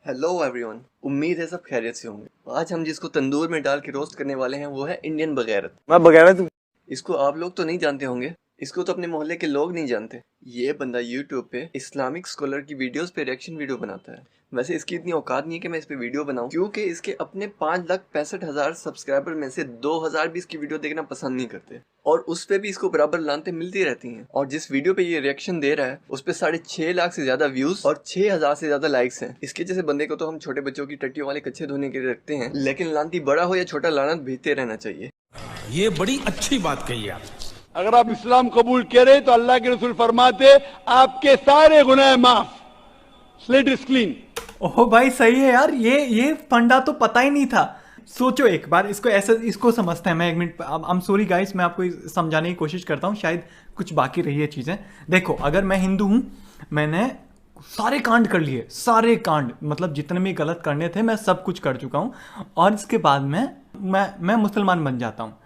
Hello everyone, उम्मीद है सब खैरियत से होंगे। आज हम जिसको तंदूर में डाल के रोस्ट करने वाले हैं वो है इंडियन बगैरत। मैं बगैरत हूँ। इसको आप लोग तो नहीं जानते होंगे, इसको तो अपने मोहल्ले के लोग नहीं जानते। ये बंदा यूट्यूब पे इस्लामिक स्कॉलर की वीडियोस पे रिएक्शन वीडियो बनाता है। वैसे इसकी इतनी औकात नहीं है कि मैं इस पे वीडियो बनाऊं, क्योंकि इसके अपने 5,65,000 सब्सक्राइबर में से 2,000 भी इसकी वीडियो देखना पसंद नहीं करते, और उस पे भी इसको बराबर लानते मिलती रहती हैं। और जिस वीडियो पे ये रिएक्शन दे रहा है उस पे 6.5 लाख से ज्यादा व्यूज और 6,000 से ज्यादा लाइक्स हैं। इसके जैसे बंदे को तो हम छोटे बच्चों की टट्टियों वाले कच्चे धोने के लिए रखते हैं, लेकिन लानती बड़ा हो या छोटा लानत भेजते रहना चाहिए। ये बड़ी अच्छी बात कही आप। अगर आप इस्लाम कबूल करें तो अल्लाह के रसूल फरमाते आपके सारे गुनाह माफ, स्लेट इज क्लीन। ओह भाई सही है यार, ये फंडा तो पता ही नहीं था। सोचो एक बार इसको ऐसे इसको समझते हैं। मैं एक minute, I am sorry guys, मैं आपको समझाने की कोशिश करता हूँ, शायद कुछ बाकी रही है चीज़ें। देखो, अगर मैं हिंदू हूँ, मैंने सारे कांड कर लिए, सारे कांड मतलब जितने भी गलत करने थे मैं सब कुछ कर चुका हूँ, और इसके बाद मैं मुसलमान बन जाता हूँ।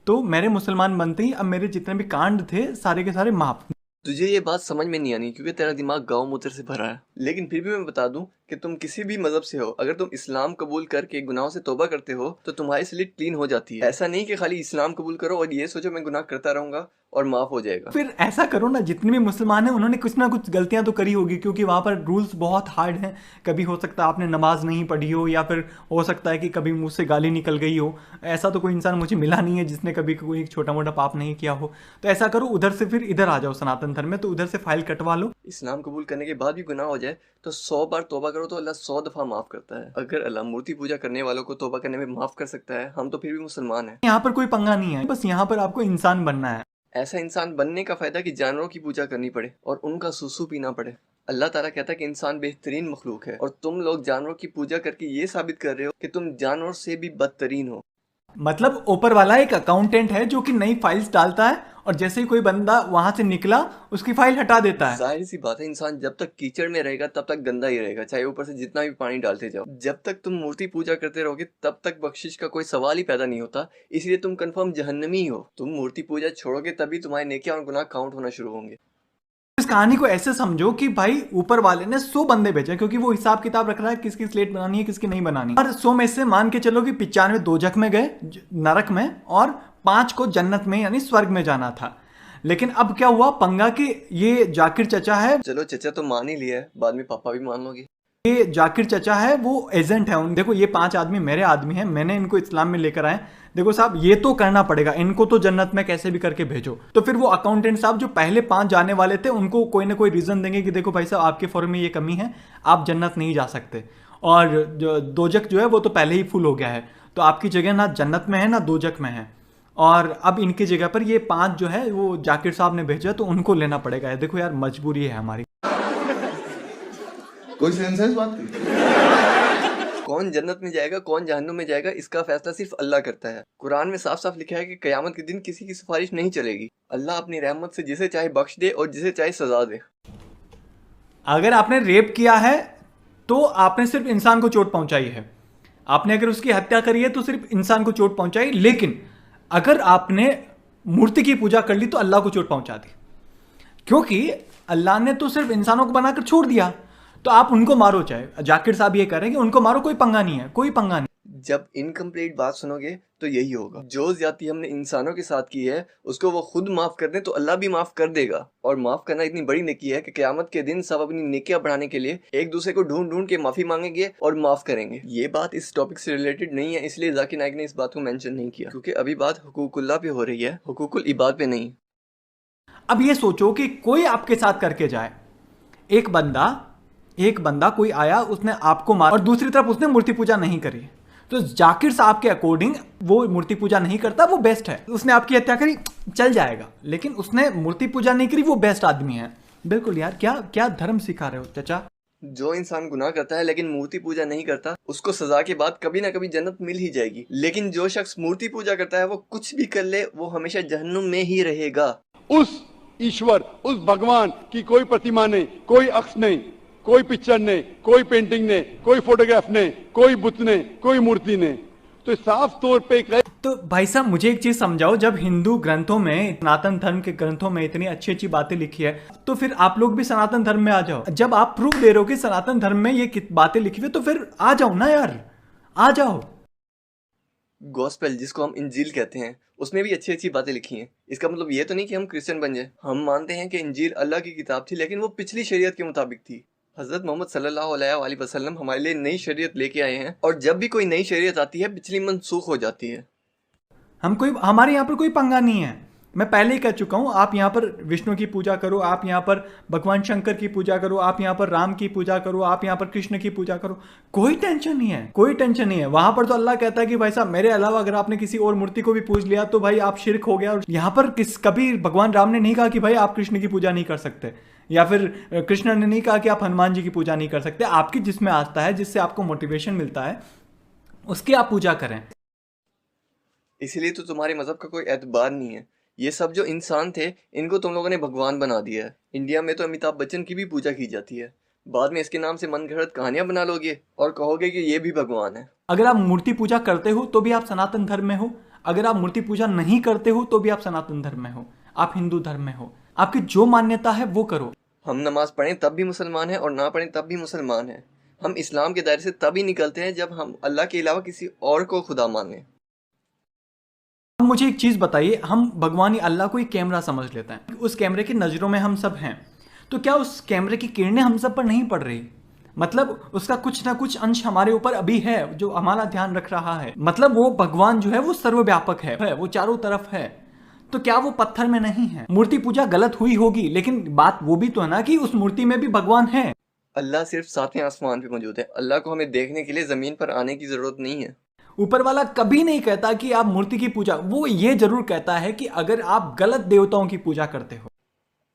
तो मेरे मुसलमान बनते ही अब मेरे जितने भी कांड थे सारे के सारे माफ। तुझे ये बात समझ में नहीं आनी क्योंकि तेरा दिमाग गाँव मूत्र से भरा है, लेकिन फिर भी मैं बता दूं कि तुम किसी भी मजहब से हो, अगर तुम इस्लाम कबूल करके गुनाहों से तौबा करते हो तो तुम्हारी स्लेट क्लीन हो जाती है। ऐसा नहीं कि खाली इस्लाम कबूल करो और ये सोचो मैं गुनाह करता रहूंगा और माफ हो जाएगा। फिर ऐसा करो ना, जितने भी मुसलमान हैं उन्होंने कुछ ना कुछ गलतियां तो करी होगी, क्योंकि वहां पर रूल्स बहुत हार्ड हैं। कभी हो सकता है आपने नमाज नहीं पढ़ी हो, या फिर हो सकता है कि कभी मुंह से गाली निकल गई हो। ऐसा तो कोई इंसान मुझे मिला नहीं है जिसने कभी कोई छोटा मोटा पाप नहीं किया हो। तो ऐसा करो, उधर से फिर इधर आ जाओ सनातन धर्म में, तो उधर से फाइल कटवा लो। इस्लाम कबूल करने के बाद भी गुनाह हो जाए तो 100 बार तौबा करो तो अल्लाह 100 दफा माफ करता है। अगर अल्लाह मूर्ति पूजा करने वालों को तौबा करने में माफ कर सकता है, हम तो फिर भी मुसलमान हैं। यहाँ पर कोई पंगा नहीं है, बस यहाँ पर आपको इंसान बनना है। ऐसा इंसान बनने का फायदा कि जानवरों की पूजा करनी पड़े और उनका सूसू पीना पड़े। अल्लाह ताला कहता है कि इंसान बेहतरीन मखलूक है, और तुम लोग जानवरों की पूजा करके ये साबित कर रहे हो कि तुम जानवरों से भी बदतरीन हो। मतलब ऊपर वाला एक अकाउंटेंट है जो कि नई फाइल्स डालता है, और जैसे ही कोई बंदा वहां से निकला उसकी फाइल हटा देता है। जाहिर सी बात है, इंसान जब तक कीचड़ में रहेगा तब तक गंदा ही रहेगा, चाहे ऊपर से जितना भी पानी डालते जाओ। जब तक तुम मूर्ति पूजा करते रहोगे तब तक बख्शिश का कोई सवाल ही पैदा नहीं होता, इसलिए तुम कंफर्म जहन्नमी ही हो। तुम मूर्ति पूजा छोड़ोगे तभी तुम्हारे नेकियां और गुनाह काउंट होना शुरू होंगे। इस कहानी को ऐसे समझो कि भाई ऊपर वाले ने 100 बंदे भेजे, क्योंकि वो हिसाब किताब रख रहा है किसकी स्लेट बनानी है किसकी नहीं बनानी। और 100 में से मान के चलो कि 95 दोजख में गए, नरक में, और 5 को जन्नत में यानी स्वर्ग में जाना था। लेकिन अब क्या हुआ पंगा कि ये जाकिर चचा है, चलो चचा तो मान ही लिया है, बाद में पापा भी मान लोगे। ये जाकिर चचा है, वो एजेंट है उन। देखो ये 5 आदमी मेरे आदमी हैं, मैंने इनको इस्लाम में लेकर आए। देखो साहब, ये तो करना पड़ेगा, इनको तो जन्नत में कैसे भी करके भेजो। तो फिर वो अकाउंटेंट साहब जो पहले 5 जाने वाले थे उनको कोई ना कोई रीजन देंगे कि देखो भाई साहब आपके फॉर्म में ये कमी है, आप जन्नत नहीं जा सकते। और जो दोजक जो है वो तो पहले ही फुल हो गया है, तो आपकी जगह ना जन्नत में है ना दोजक में है। और अब इनकी जगह पर ये 5 जो है वो जाकिर साहब ने भेजा, तो उनको लेना पड़ेगा। देखो यार, मजबूरी है हमारी। कोई सेंस है इस बात की? कौन जन्नत में जाएगा कौन जहन्नुम में जाएगा इसका फैसला सिर्फ अल्लाह करता है। कुरान में साफ साफ लिखा है कि कयामत के दिन किसी की सिफारिश नहीं चलेगी। अल्लाह अपनी रहमत से जिसे चाहे बख्श दे और जिसे चाहे सजा दे। अगर आपने रेप किया है तो आपने सिर्फ इंसान को चोट पहुंचाई है, आपने अगर उसकी हत्या करी है तो सिर्फ इंसान को चोट पहुंचाई। लेकिन अगर आपने मूर्ति की पूजा कर ली तो अल्लाह को चोट पहुंचा दी, क्योंकि अल्लाह ने तो सिर्फ इंसानों को बनाकर छोड़ दिया। तो आप उनको मारो, चाहे जाकिर साहब ये कह रहे हैं कि उनको मारो, कोई पंगा नहीं है, कोई पंगा नहीं। जब इनकम्प्लीट बात सुनोगे तो यही होगा। जो ज्यादती हमने इंसानों के साथ की है उसको वो खुद माफ कर दे तो अल्लाह भी माफ कर देगा। और माफ करना इतनी बड़ी नेकी है कि क़यामत के दिन सब अपनी नेकियां बढ़ाने के लिए एक दूसरे को ढूंढ ढूंढ के माफी मांगेंगे और माफ करेंगे। ये बात इस टॉपिक से रिलेटेड नहीं है, इसलिए जाकिर नाइक ने इस बात को मेंशन नहीं किया, क्योंकि अभी बात हुकूकुल्लाह पे हो रही है, हुकूकुल इबाद पे नहीं। अब ये सोचो कि कोई आपके साथ करके जाए, एक बंदा कोई आया, उसने आपको मारा, और दूसरी तरफ उसने मूर्ति पूजा नहीं करी, तो जाकिर साहब के अकॉर्डिंग वो मूर्ति पूजा नहीं करता, वो बेस्ट है। उसने आपकी हत्या करी, चल जाएगा, लेकिन उसने मूर्ति पूजा नहीं करी, वो बेस्ट आदमी है। बिल्कुल यार, क्या क्या धर्म सिखा रहे हो चचा। जो इंसान गुनाह करता है लेकिन मूर्ति पूजा नहीं करता, उसको सजा के बाद कभी ना कभी जन्नत मिल ही जाएगी। लेकिन जो शख्स मूर्ति पूजा करता है वो कुछ भी कर ले, वो हमेशा जहन्नुम में ही रहेगा। उस ईश्वर, उस भगवान की कोई प्रतिमा नहीं, कोई अक्स नहीं, कोई पिक्चर नहीं, कोई पेंटिंग नहीं, कोई फोटोग्राफ नहीं, कोई बुत नहीं, कोई मूर्ति नहीं, तो साफ तौर पे तो भाई साहब मुझे एक चीज समझाओ, जब हिंदू ग्रंथों में, सनातन धर्म के ग्रंथों में इतनी अच्छी अच्छी बातें लिखी है, तो फिर आप लोग भी सनातन धर्म में आ जाओ। जब आप प्रूफ दे रहे हो कि सनातन धर्म में ये बातें लिखी हुई, तो फिर आ जाओ ना यार, आ जाओ। गॉस्पेल, जिसको हम इंजील कहते हैं, उसमें भी अच्छी अच्छी बातें लिखी हैं। इसका मतलब ये तो नहीं कि हम क्रिश्चियन बन जाए। हम मानते हैं कि इंजील अल्लाह की किताब थी, लेकिन वो पिछली शरीयत के मुताबिक थी। हजरत मोहम्मद सल्लल्लाहु अलैहि वसल्लम हमारे लिए नई शरीयत लेके आए हैं, और जब भी कोई नई शरीयत आती है, पिछली मनसूख हो जाती है। हमारे यहाँ पर कोई पंगा नहीं है। मैं पहले ही कह चुका हूँ, आप यहाँ पर विष्णु की पूजा करो, आप यहाँ पर भगवान शंकर की पूजा करो, आप यहाँ पर राम की पूजा करो, आप यहाँ पर कृष्ण की पूजा करो, कोई टेंशन नहीं है, कोई टेंशन नहीं है। वहां पर तो अल्लाह कहता है कि भाई साहब मेरे अलावा अगर आपने किसी और मूर्ति को भी पूज लिया तो भाई आप शिरक हो गया। और यहाँ पर कभी भगवान राम ने नहीं कहा कि भाई आप कृष्ण की पूजा नहीं कर सकते, या फिर कृष्ण ने नहीं कहा कि आप हनुमान जी की पूजा नहीं कर सकते। आपकी जिसमें आस्था है, जिससे आपको मोटिवेशन मिलता है, उसकी आप पूजा करें। इसीलिए तो तुम्हारे मजहब का कोई एतबार नहीं है। ये सब जो इंसान थे, इनको तुम लोगों ने भगवान बना दिया है। इंडिया में तो अमिताभ बच्चन की भी पूजा की जाती है। बाद में इसके नाम से मनगढ़ंत कहानियां बना लोगे और कहोगे कि ये भी भगवान है। अगर आप मूर्ति पूजा करते हो तो भी आप सनातन धर्म में हो, अगर आप मूर्ति पूजा नहीं करते हो तो भी आप सनातन धर्म में हो, आप हिंदू धर्म में हो। आपकी जो मान्यता है वो करो। हम नमाज पढ़ें तब भी मुसलमान हैं और ना पढ़ें तब भी मुसलमान हैं। हम इस्लाम के दायरे से तभी निकलते हैं जब हम अल्लाह के अलावा किसी और को खुदा माने। मुझे एक चीज बताइए, हम भगवान अल्लाह को एक कैमरा समझ लेते हैं, उस कैमरे की नजरों में हम सब हैं, तो क्या उस कैमरे की किरणें हम सब पर नहीं पड़ रही? मतलब उसका कुछ ना कुछ अंश हमारे ऊपर अभी है जो हमारा ध्यान रख रहा है। मतलब वो भगवान जो है वो सर्वव्यापक है, वो चारों तरफ है। तो क्या वो पत्थर में नहीं है? मूर्ति पूजा गलत हुई होगी, लेकिन बात वो भी तो है ना कि उस मूर्ति में भी भगवान है। अल्लाह सिर्फ सातवें आसमान पे मौजूद है। अल्लाह को हमें देखने के लिए जमीन पर आने की जरूरत नहीं है। ऊपर वाला कभी नहीं कहता कि आप मूर्ति की पूजा, वो ये जरूर कहता है कि अगर आप गलत देवताओं की पूजा करते हो।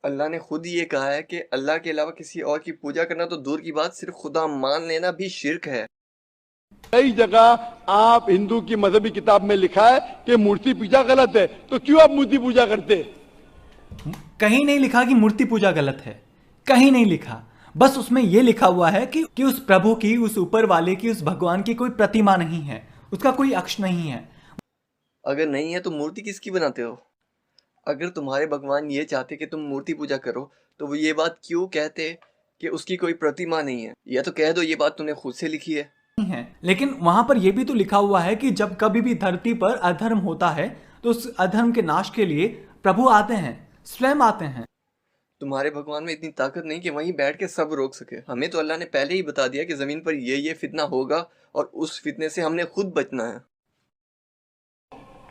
अल्लाह ने खुद ये कहा है कि अल्लाह के अलावा किसी और की पूजा करना तो दूर की बात, सिर्फ खुदा मान लेना भी शिर्क है। कई जगह आप हिंदू की मजहबी किताब में लिखा है कि मूर्ति पूजा गलत है, तो क्यों आप मूर्ति पूजा करते? कहीं नहीं लिखा कि मूर्ति पूजा गलत है, कहीं नहीं लिखा। बस उसमें यह लिखा हुआ है कि उस प्रभु की, उस ऊपर वाले की, उस भगवान की कोई प्रतिमा नहीं है, उसका कोई अक्ष नहीं है। अगर नहीं है तो मूर्ति किसकी बनाते हो? अगर तुम्हारे भगवान ये चाहते कि तुम मूर्ति पूजा करो, तो वो ये बात क्यों कहते कि उसकी कोई प्रतिमा नहीं है? या तो कह दो ये बात तुमने खुद से लिखी है। लेकिन वहां पर यह भी तो लिखा हुआ है कि जब कभी भी धरती पर अधर्म होता है तो उस अधर्म के नाश के लिए प्रभु आते हैं, स्वयं आते हैं। तुम्हारे भगवान में इतनी ताकत नहीं कि वहीं बैठ के सब रोक सके। हमें तो अल्लाह ने पहले ही बता दिया कि जमीन पर ये फितना होगा और उस फितने से हमने खुद बचना है।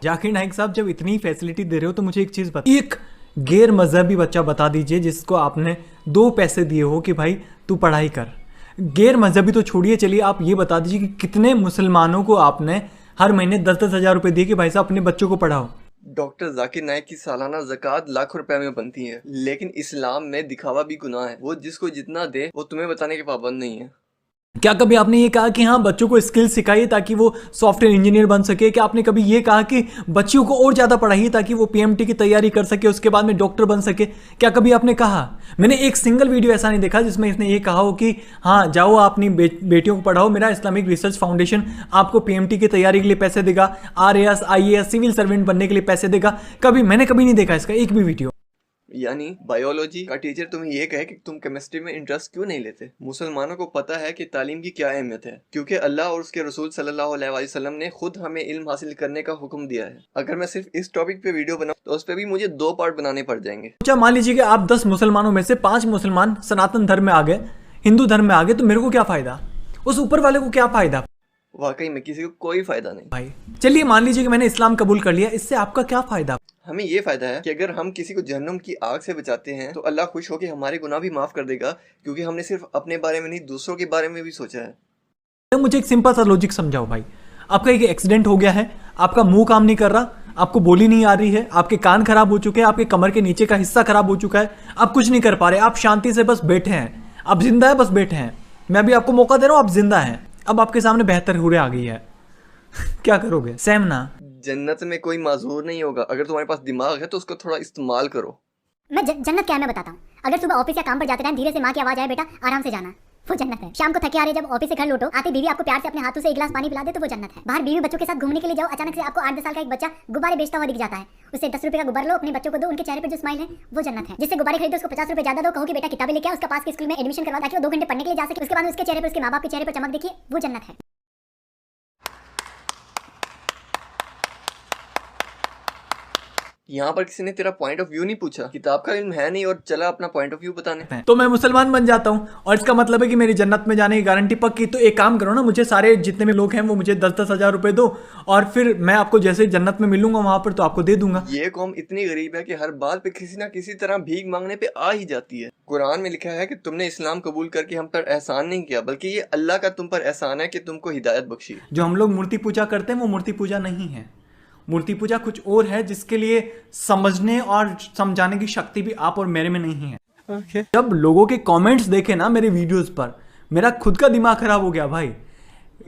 जाकिर नाइक साहब, जब इतनी फैसिलिटी दे रहे हो तो मुझे एक चीज बता, एक गैर मजहबी बच्चा बता दीजिए जिसको आपने 2 पैसे दिए हो कि भाई तू पढ़ाई कर। गैर मजहबी तो छोड़िए, चलिए आप ये बता दीजिए कि कितने मुसलमानों को आपने हर महीने 10-10 हज़ार रुपए दिए कि भाई साहब अपने बच्चों को पढ़ाओ। डॉक्टर जाकिर नाइक की सालाना ज़कात लाखों रुपए में बनती है, लेकिन इस्लाम में दिखावा भी गुनाह है। वो जिसको जितना दे वो तुम्हें बताने के पाबंद नहीं है। क्या कभी आपने ये कहा कि हाँ बच्चों को स्किल सिखाइए ताकि वो सॉफ्टवेयर इंजीनियर बन सके? क्या आपने कभी ये कहा कि बच्चों को और ज़्यादा पढ़ाइए ताकि वो पीएमटी की तैयारी कर सके, उसके बाद में डॉक्टर बन सके? क्या कभी आपने कहा? मैंने एक सिंगल वीडियो ऐसा नहीं देखा जिसमें इसने ये कहा हो कि हाँ जाओ अपनी बेटियों को पढ़ाओ, मेरा इस्लामिक रिसर्च फाउंडेशन आपको पीएमटी की तैयारी के लिए पैसे देगा, आरएएस आईएएस सिविल सर्वेंट बनने के लिए पैसे देगा। मैंने कभी नहीं देखा इसका एक भी वीडियो। यानी बायोलॉजी का टीचर तुम्हें ये कहे कि तुम केमिस्ट्री में इंटरेस्ट क्यों नहीं लेते? मुसलमानों को पता है कि तालीम की क्या अहमियत है, क्योंकि अल्लाह और उसके रसूल सल्लल्लाहु अलैहि वसल्लम ने खुद हमें इल्म हासिल करने का हुक्म दिया है। अगर मैं सिर्फ इस टॉपिक पे वीडियो बनाऊं तो उस पे भी मुझे 2 पार्ट बनाने पड़ जाएंगे। अच्छा मान लीजिए कि आप 10 मुसलमानों में से 5 मुसलमान सनातन धर्म में आ गए, हिंदू धर्म में आ गए, तो मेरे को क्या फायदा? उस ऊपर वाले को क्या फायदा? वाकई में किसी को कोई फायदा नहीं भाई। चलिए मान लीजिए कि मैंने इस्लाम कबूल कर लिया, इससे आपका क्या फायदा? हमें ये फायदा है कि अगर हम किसी को जहन्नुम की आग से बचाते हैं तो अल्लाह खुश होकर हमारे गुनाह भी माफ कर देगा, क्योंकि हमने सिर्फ अपने बारे में नहीं दूसरों के बारे में भी सोचा है। मुझे एक सिंपल सा लॉजिक समझाओ भाई। आपका एक एक्सीडेंट हो गया है, आपका मुंह काम नहीं कर रहा, आपको बोली नहीं आ रही है, आपके कान खराब हो चुके हैं, आपके कमर के नीचे का हिस्सा खराब हो चुका है, आप कुछ नहीं कर पा रहे, आप शांति से बस बैठे हैं, आप जिंदा है बस बैठे हैं। मैं भी आपको मौका दे रहा हूं, आप जिंदा हैं, अब आपके सामने बेहतर हुरे आ गई है। क्या करोगे? सहम ना। जन्नत में कोई माजूर नहीं होगा। अगर तुम्हारे पास दिमाग है तो उसको थोड़ा इस्तेमाल करो। मैं जन्नत क्या है मैं बताता हूँ। अगर सुबह ऑफिस या काम पर जाते टाइम धीरे से माँ की आवाज आए बेटा आराम से जाना, वो जन्नत है। शाम को थके आ रहे जब ऑफिस से घर लौटो, आते बीवी आपको प्यार से अपने हाथों से एक गिलास पानी पिला दे तो वो जन्नत है। बाहर बीवी बच्चों के साथ घूमने के लिए जाओ, अचानक से आपको 8-10 साल का एक बच्चा गुब्बारे बेचता हुआ दिख जाता है, उससे 10 रुपए का गुब्बारा लो, अपने बच्चों को दो, उनके चेहरे पर जो स्माइल है वो जन्नत है। जिससे गुब्बारे खरीदो उसको 50 रुपए ज्यादा दो, कहो कि बेटा किताबें लेके आ, उसका पास के स्कूल में एडमिशन करवा ताकि वो 2 घंटे पढ़ने के लिए जा सके, उसके बाद उसके चेहरे पर उसके माँ बाप के चेहरे पर चमक देखिए, वो जन्नत है। यहाँ पर किसी ने तेरा पॉइंट ऑफ व्यू नहीं पूछा, किताब का इल्म है नहीं और चला अपना पॉइंट ऑफ व्यू बताने। तो मैं मुसलमान बन जाता हूँ और इसका मतलब है कि मेरी जन्नत में जाने की गारंटी पक्की। तो एक काम करो ना, मुझे सारे जितने भी लोग हैं वो मुझे 10-10 हजार रुपए दो और फिर मैं आपको जैसे जन्नत में मिलूंगा वहां पर तो आपको दे दूंगा। ये कौम इतनी गरीब है कि हर बात पे किसी ना किसी तरह भीख मांगने पे आ ही जाती है। कुरान में लिखा है कि तुमने इस्लाम कबूल करके हम पर एहसान नहीं किया, बल्कि ये अल्लाह का तुम पर एहसान है कि तुमको हिदायत बख्शी। जो हम लोग मूर्ति पूजा करते हैं वो मूर्ति पूजा नहीं है। मूर्ति पूजा कुछ और है जिसके लिए समझने और समझाने की शक्ति भी आप और मेरे में नहीं है। जब लोगों के कमेंट्स देखे ना मेरे वीडियोस पर, मेरा खुद का दिमाग खराब हो गया भाई।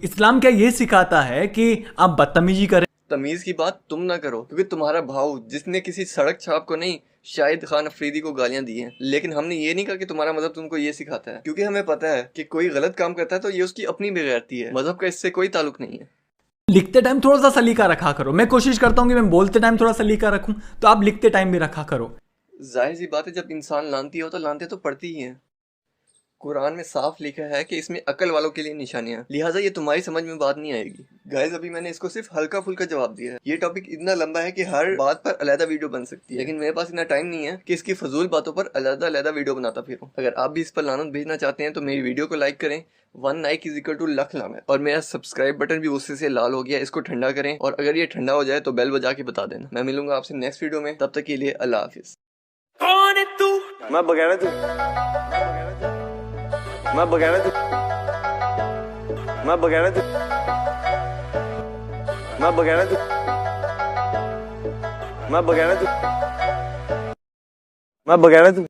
इस्लाम क्या ये सिखाता है कि आप बदतमीजी करें? तमीज की बात तुम ना करो, क्योंकि तुम्हारा भाव जिसने किसी सड़क छाप को नहीं शाहिद खान अफरीदी को गालियां दी हैं, लेकिन हमने ये नहीं कहा कि तुम्हारा मजहब तुमको ये सिखाता है, क्योंकि हमें पता है कि कोई गलत काम करता है तो ये उसकी अपनी बेगैरती है, मजहब का इससे कोई ताल्लुक नहीं है। लिखते टाइम थोड़ा सा सलीका रखा करो। मैं कोशिश करता हूँ कि मैं बोलते टाइम थोड़ा सलीका रखूं, तो आप लिखते टाइम भी रखा करो। जाहिर सी बात है, जब इंसान लानती हो तो लानते तो पड़ती ही हैं। कुरान में साफ लिखा है कि इसमें अकल वालों के लिए निशानियां, लिहाजा ये तुम्हारी समझ में बात नहीं आएगी। गाइस, अभी मैंने इसको सिर्फ हल्का फुल्का जवाब दिया है। ये टॉपिक इतना लंबा है कि हर बात पर अलग वीडियो बन सकती है, लेकिन मेरे पास इतना टाइम नहीं है कि इसकी फजूल बातों पर अलग वीडियो बनाता फिरूं। अगर आप भी इस पर लानत भेजना चाहते हैं तो मेरी वीडियो को लाइक करें। 1 लाइक = लाख लानत। और मेरा सब्सक्राइब बटन भी उससे से लाल हो गया, इसको ठंडा करें, और अगर ये ठंडा हो जाए तो बेल बजा के बता देना। मैं मिलूंगा आपसे नेक्स्ट वीडियो में, तब तक के लिए अल्लाह हाफिज। मैं बगैर तू मैं बगैर तू मैं बगैर तू मैं बगैर तू मैं बगैर तू मैं बगैर तू